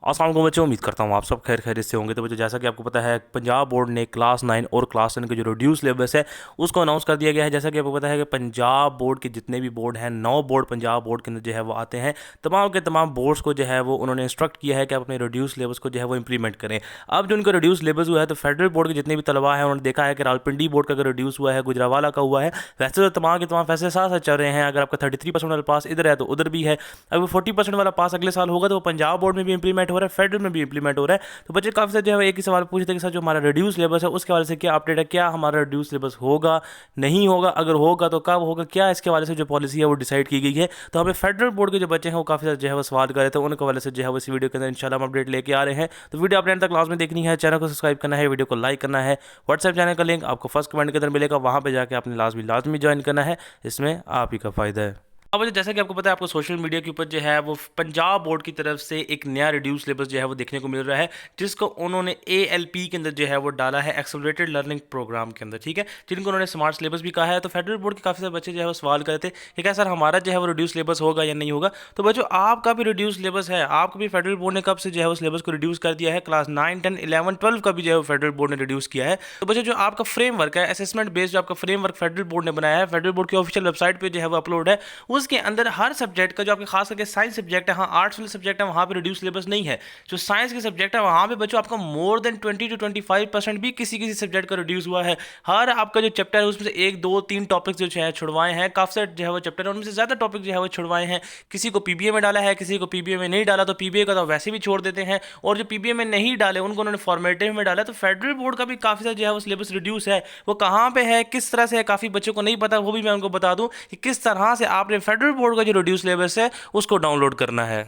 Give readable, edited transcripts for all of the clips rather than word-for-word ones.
अस्सलाम वालेकुम बच्चों, उम्मीद करता हूँ आप सब खैर खैरियत से होंगे। तो बच्चों, जैसा कि आपको पता है, पंजाब बोर्ड ने क्लास 9 और क्लास 10 के जो रिड्यूस सिलेबस है उसको अनाउंस कर दिया गया है। जैसा कि आपको पता है कि पंजाब बोर्ड के जितने भी बोर्ड हैं, 9 बोर्ड पंजाब बोर्ड के अंदर जो है वो आते हैं। तमाम के तमाम बोर्ड्स को जो है वो उन्होंने इंस्ट्रक्ट किया है कि आप अपने रिड्यूस सिलेबस को जो है वो इंप्लीमेंट करें। अब जो उनका रिड्यूस सिलेबस हुआ है, तो फेडरल बोर्ड के जितने भी तलबा हैं उन्होंने देखा है कि रावलपिंडी बोर्ड का अगर रिड्यूस हुआ है, गुजरावाला का हुआ है, वैसे तो तमाम के तमाम फैसले साथ साथ चल रहे हैं। अगर आपका 33% वाला पास इधर है तो उधर भी है। अगर 40% वाला पास अगले साल होगा तो वो पंजाब बोर्ड में भी इंप्लीमेंट हो रहा है, फेडरल में भी इंप्लीमेंट हो रहा है। तो बच्चे काफ़ी सारे जो है एक ही सवाल पूछते हैं कि सर जो हमारा रिड्यूस सिलेबस है उसके हवाले से क्या अपडेट है, क्या हमारा रिड्यूस सिलेबस होगा, नहीं होगा, अगर होगा तो कब होगा, क्या इसके हवाले से जो पॉलिसी है वो डिसाइड की गई है। तो हमें फेडरल बोर्ड के जो बच्चे हैं वो काफ़ी सारे जो है वो सवाल कर रहे थे, उनके हवाले से जो है वो इस वीडियो के अंदर इंशाल्लाह हम अपडेट लेके आ रहे हैं। तो वीडियो अपने तक लास्ट में देखनी है, चैनल को सब्सक्राइब करना है, वीडियो को लाइक करना है। व्हाट्सएप चैनल का लिंक आपको फर्स्ट कमेंट के अंदर मिलेगा, वहाँ पर जाकर आपने लाजमी ज्वाइन करना है, इसमें आप ही का फ़ायदा है। अब जैसा कि आपको पता है, आपको सोशल मीडिया के ऊपर जो है वो पंजाब बोर्ड की तरफ से एक नया रिड्यूस सिलेबस जो है वो देखने को मिल रहा है, जिसको उन्होंने ALP के अंदर जो है वो डाला है, एक्सेलरेटेड लर्निंग प्रोग्राम के अंदर, ठीक है, जिनको उन्होंने स्मार्ट सिलेबस भी कहा है। तो फेडरल बोर्ड के काफ़ी सारे बच्चे जो है वो सवाल करते थे कि क्या सर हमारा जो है वो रिड्यूस सिलेबस होगा या नहीं होगा। तो बच्चों, आपका भी रिड्यूस सिलेबस है, आपको भी फेडरल बोर्ड ने कब से जो है वो सिलेबस को रिड्यूस कर दिया है। क्लास 9, 10, 11, 12 का भी जो है वो फेडरल बोर्ड ने रिड्यूस किया है। तो बच्चों, जो आपका फ्रेमवर्क है, असेसमेंट बेस्ड जो आपका फ्रेमवर्क फेडरल बोर्ड ने बनाया है, फेडरल बोर्ड की ऑफिशियल वेबसाइट पर जो है वो अपलोड है, उसके अंदर हर सब्जेक्ट का, जो आपके खास करके साइंस सब्जेक्ट है, हाँ आर्ट्स वाले सब्जेक्ट है, वहाँ पे रिड्यूस सिलेबस नहीं है। जो साइंस के सब्जेक्ट है वहाँ पे बच्चों आपका मोर देन 20 to 25% भी किसी किसी सब्जेक्ट का रिड्यूस हुआ है। हर आपका जो चैप्टर है उसमें से 1, 2, 3 टॉपिक्स जो है छुड़वाए हैं, काफी सारे जो है वो चैप्टर है उनमें से ज़्यादा टॉपिक जो है वो छुड़वाए हैं। किसी को PBA में डाला है, किसी को PBA में नहीं डाला, तो PBA का तो वैसे भी छोड़ देते हैं, और जो PBA में नहीं डाले उनको उन्होंने फॉर्मेटिव में डाला। तो फेडरल बोर्ड का भी काफ़ी सारा जो है वो सिलेबस रिड्यूस है, वो कहाँ पे है, किस तरह से है, काफ़ी बच्चों को नहीं पता, वो भी मैं उनको बता दूं कि किस तरह से आपने फेडरल बोर्ड का जो रिड्यूस सिलेबस है उसको डाउनलोड करना है।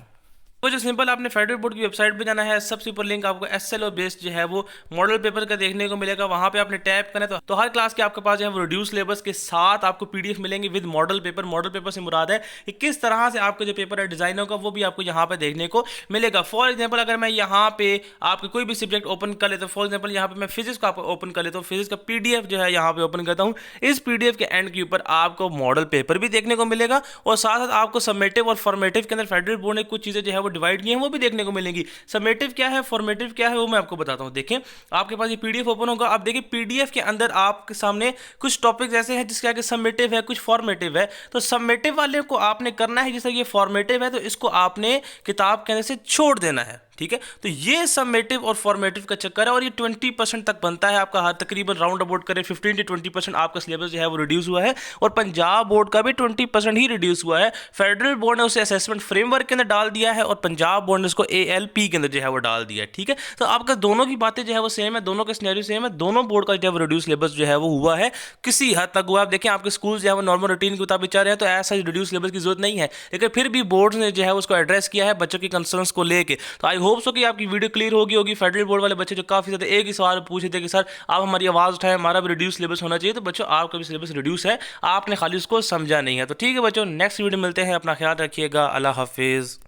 वो जो सिंपल आपने फेडरल बोर्ड की वेबसाइट पे जाना है, सबसे ऊपर लिंक आपको SLO बेस्ड जो है वो मॉडल पेपर का देखने को मिलेगा, वहाँ पे आपने टैप करना है तो हर क्लास के आपके पास जो है वो रिड्यूस सिलेबस के साथ आपको PDF मिलेंगे with model paper. Model paper से मुराद है कि किस तरह से आपका जो पेपर है डिजाइन होगा, वो भी आपको यहाँ पे देखने को मिलेगा। फॉर एग्जाम्पल, अगर मैं यहाँ पे आपके कोई भी सब्जेक्ट ओपन कर लेता हूँ, फॉर एग्जाम्पल यहाँ पे मैं फिजिक्स को आपको ओपन कर लेता हूँ, फिजिक्स का PDF जो है यहाँ पे ओपन करता हूँ। इस PDF के एंड के ऊपर आपको मॉडल पेपर भी देखने को मिलेगा, और साथ साथ आपको समेटिव और फॉर्मेटिव के अंदर फेडरल बोर्ड ने कुछ चीजें जो है वो डिवाइड की हैं, वो भी देखने को मिलेंगी। समेटिव क्या है, फॉर्मेटिव क्या है, वो मैं आपको बताता हूं। देखें, आपके पास ये PDF ओपन होगा, आप देखिए PDF के अंदर आपके सामने कुछ टॉपिक्स ऐसे हैं जिसके आगे समेटिव है, कुछ फॉर्मेटिव है। तो समेटिव वाले को आपने करना है, जैसे ये फॉर्मेटिव है तो इसको आपने किताब के अंदर से छोड़ देना है, ठीक है। तो ये समेटिव और फॉर्मेटिव का चक्कर है, और ये 20% तक बनता है आपका, हर तकरीबन राउंड अबाउट करें 15 से 20% आपका सिलेबस जो है वो रिड्यूस हुआ है, और पंजाब बोर्ड का भी 20% ही रिड्यूस हुआ है। फेडरल बोर्ड ने उसे असेसमेंट फ्रेमवर्क के अंदर डाल दिया है, और पंजाब बोर्ड ने उसको ALP के अंदर जो है वो डाल दिया है, ठीक है। तो आपका दोनों की बातें जो है वो सेम है, दोनों के सिनेरियो सेम है, दोनों बोर्ड का जो है रिड्यूस सिलेबस जो है वो हुआ है, किसी हद तक हुआ है। आप देखें, आपके स्कूल जो है वो नॉर्मल रूटीन के मुताबिक चल रहे हैं, तो ऐसा रिड्यूस सिलेबस की जरूरत नहीं है, लेकिन फिर भी बोर्ड ने जो है उसको एड्रेस किया है बच्चों के कंसर्न्स को लेके। तो आई होप सो कि आपकी वीडियो क्लियर होगी। फेडरल बोर्ड वाले बच्चे जो काफी ज्यादा एक ही सवाल पूछे थे कि सर आप हमारी आवाज उठाएं, हमारा भी रिड्यूस सिलेबस होना चाहिए। तो बच्चों, आपका भी सिलेबस रिड्यूस है, आपने खाली उसको समझा नहीं है। तो ठीक है बच्चों, नेक्स्ट वीडियो मिलते हैं, अपना ख्याल रखिएगा, अल्लाह हाफिज।